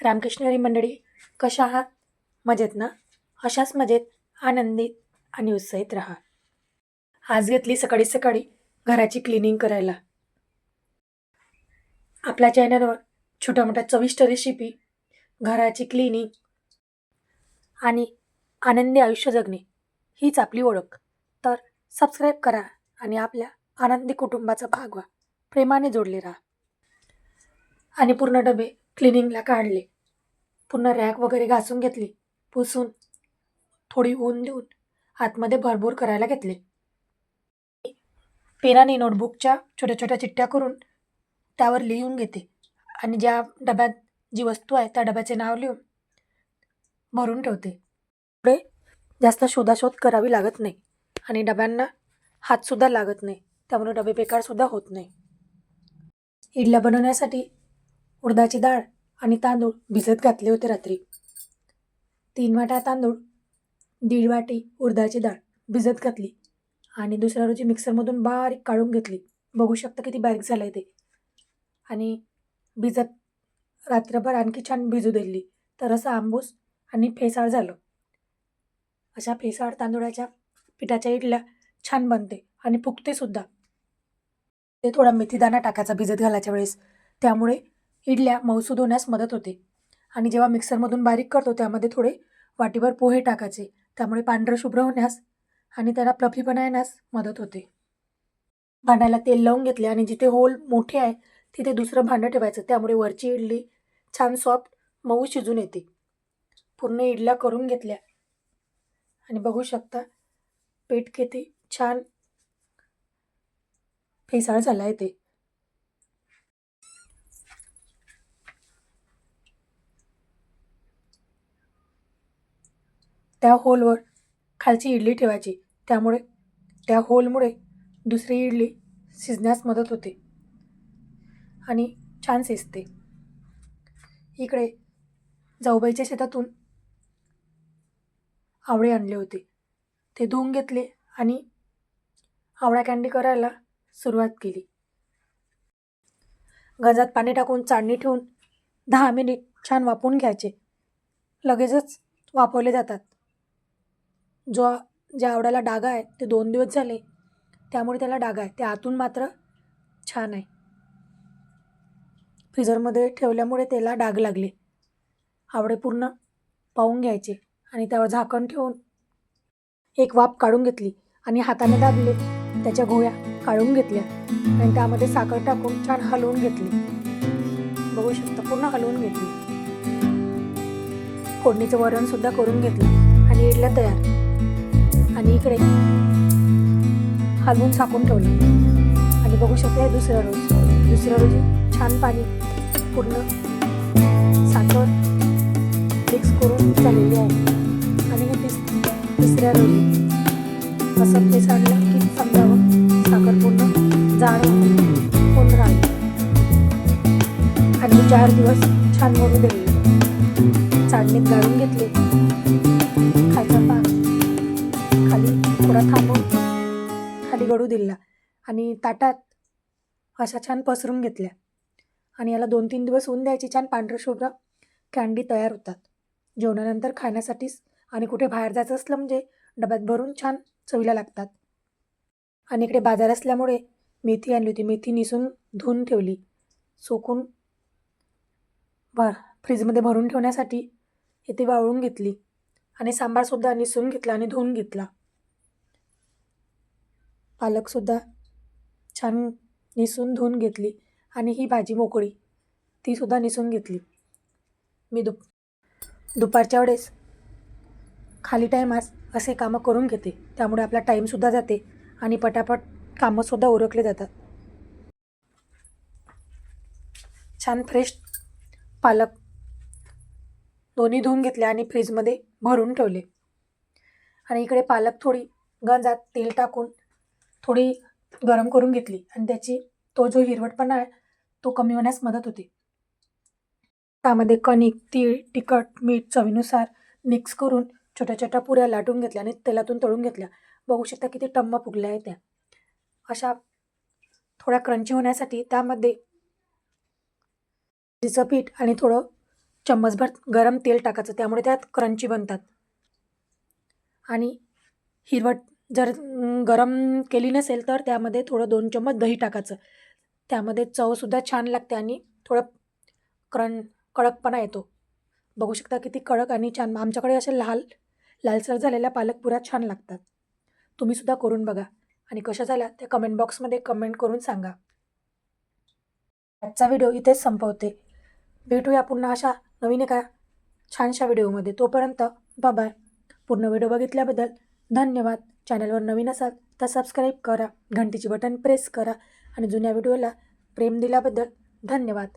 रामकृष्ण हरी मंडळी, कशा आहात? मजेत ना? अशाच मजेत, आनंदित आणि उत्साहित राहा. आज घेतली सकाळी सकाळी घराची क्लिनिंग करायला. आपल्या चॅनलवर छोट्या मोठ्या चविष्ट रेसिपी, घराची क्लिनिंग आणि आनंदी आयुष्य जगणे हीच आपली ओळख. तर सबस्क्राईब करा आणि आपल्या आनंदी कुटुंबाचा भाग व्हा. प्रेमाने जोडले राहा. आणि पूर्ण डबे क्लिनिंगला काढले. पूर्ण रॅक वगैरे घासून घेतली, पुसून थोडी ऊन देऊन आतमध्ये भरभूर करायला घेतले. पेनाने नोटबुकच्या छोट्या छोट्या चिठ्ठ्या करून त्यावर लिहून घेते आणि ज्या डब्यात जी वस्तू आहे त्या डब्याचे नाव लिहून भरून ठेवते. पुढे जास्त शोधाशोध करावी लागत नाही आणि डब्यांना हातसुद्धा लागत नाही, त्यामुळे डबे बेकारसुद्धा होत नाही. इडल्या बनवण्यासाठी उडदाची डाळ आणि तांदूळ भिजत घातले होते रात्री. 3 वाट्या तांदूळ, 1.5 वाटी उडदाची डाळ भिजत घातली आणि दुसऱ्या रोजी मिक्सरमधून बारीक काढून घेतली. बघू शकता किती बारीक झालं आहे ते. आणि भिजत रात्रभर आणखी छान भिजू दिली, तर असं आंबूस आणि फेसाळ झालं. अशा फेसाळ तांदूळाच्या पिठाच्या इडल्या छान बनते आणि फुगतेसुद्धा. ते थोडा मेथीदाणा टाकायचा भिजत घालायच्या वेळेस, त्यामुळे इडल्या मऊसूद होण्यास मदत होते. आणि जेव्हा मिक्सरमधून बारीक करतो त्यामध्ये थोडे वाटीभर पोहे टाकायचे, त्यामुळे पांढरं शुभ्र होण्यास आणि त्याला फ्लफीपणा येण्यास मदत होते. भांड्याला तेल लावून घेतले आणि जिथे होल मोठे आहे तिथे दुसरं भांडं ठेवायचं, त्यामुळे वरची इडली छान सॉफ्ट मऊ शिजून येते. पूर्ण इडल्या करून घेतल्या आणि बघू शकता पीठ किती छान फेसाळ झाला आहे ते. त्या होलवर खालची इडली ठेवायची, त्यामुळे त्या होलमुळे दुसरी इडली शिजण्यास मदत होते आणि छान शिजते. इकडे जाऊबाईच्या शेतातून आवळे आणले होते, ते धुवून घेतले आणि आवळा कँडी करायला सुरुवात केली. गंजात पाणी टाकून चाळणी ठेवून 10 मिनिट छान वाफवून घ्यायचे. लगेचच वाफवले जातात. ज्या आवळ्याला डाग आहे ते 2 दिवस झाले, त्यामुळे त्याला डाग आहे. ते आतून मात्र छान आहे. फ्रीजरमध्ये ठेवल्यामुळे त्याला डाग लागले. आवळे पूर्ण पाहून घ्यायचे आणि त्यावर झाकण ठेवून एक वाफ काढून घेतली आणि हाताने दाबले, त्याच्या गोळ्या काढून घेतल्या आणि त्यामध्ये साखर टाकून छान हलवून घेतली. बघू शकता पूर्ण हलवून घेतली. फोडणीचं वरणसुद्धा करून घेतलं आणि इडल्या तयार. आणि इकडे हलवून झाकून ठेवलं आणि बघू शकता दुसऱ्या रोजी छान पाणी पूर्ण साखर मिक्स करून झालेली आहे. आणि हे तिसऱ्या रोजी असं फेसाळलं की समजावं साखर पूर्ण जाड होऊन राहिली. आणि 4 दिवस छान बनवून दिले. चाळणीत गाळून घेतले. खायचा पाक खाली थोडा थांबून खाली गळू दिला आणि ताटात अशा छान पसरून घेतल्या. आणि याला 2-3 दिवस ऊन द्यायची. छान पांढरं शुभ्र कँडी तयार होतात जेवणानंतर खाण्यासाठीच. आणि कुठे बाहेर जायचं असलं म्हणजे डब्यात भरून छान चवीला लागतात. आणि इकडे बाजार असल्यामुळे मेथी आणली होती. मेथी निसून धुवून ठेवली, सुकून फ्रीजमध्ये भरून ठेवण्यासाठी इथे वाळवून घेतली. आणि सांबारसुद्धा निसून घेतला आणि धुवून घेतला. पालकसुद्धा छान निसून धुवून घेतली आणि ही भाजी मोकळी तीसुद्धा निसून घेतली. मी दुपारच्या वेळेस खाली टाईमास असे कामं करून घेते, त्यामुळे आपला टाईमसुद्धा जाते आणि पटापट कामंसुद्धा उरकले जातात. छान फ्रेश पालक दोन्ही धुवून घेतले आणि फ्रीजमध्ये भरून ठेवले. आणि इकडे पालक थोडी गंजात तेल टाकून थोडी गरम करून घेतली आणि तो जो हिरवटपणा आहे तो कमी होण्यास मदत होते. त्यामध्ये कणिक, तीळ, तिखट, मीठ चवीनुसार मिक्स करून छोट्या छोट्या पुऱ्या लाटून घेतल्या आणि तेलातून तळून घेतल्या. बघू शकता किती टम्म फुगल्या आहेत त्या. अशा थोड्या क्रंची होण्यासाठी त्यामध्ये भाजीचं पीठ आणि थोडं चम्मचभर गरम तेल टाकायचं, त्यामुळे त्यात क्रंची बनतात. आणि हिरवट जर गरम केली नसेल तर त्यामध्ये थोडं 2 चम्मच दही टाकायचं. त्यामध्ये चवसुद्धा छान लागते आणि थोडं कडकपणा येतो. बघू शकता किती कडक आणि छान. आमच्याकडे अशा लालसर झालेल्या पालकपुऱ्या छान लागतात. तुम्हीसुद्धा करून बघा आणि कशा झाल्या त्या कमेंट बॉक्समध्ये कमेंट करून सांगा. आजचा व्हिडिओ इथेच संपवते. भेटूया पुन्हा अशा नवीन एका छानशा व्हिडिओमध्ये. तोपर्यंत बाय. पूर्ण व्हिडिओ बघितल्याबद्दल धन्यवाद. चॅनलवर नवीन असाल तर सबस्क्राईब करा, घंटीची बटन प्रेस करा आणि जुन्या व्हिडिओला प्रेम दिल्याबद्दल धन्यवाद.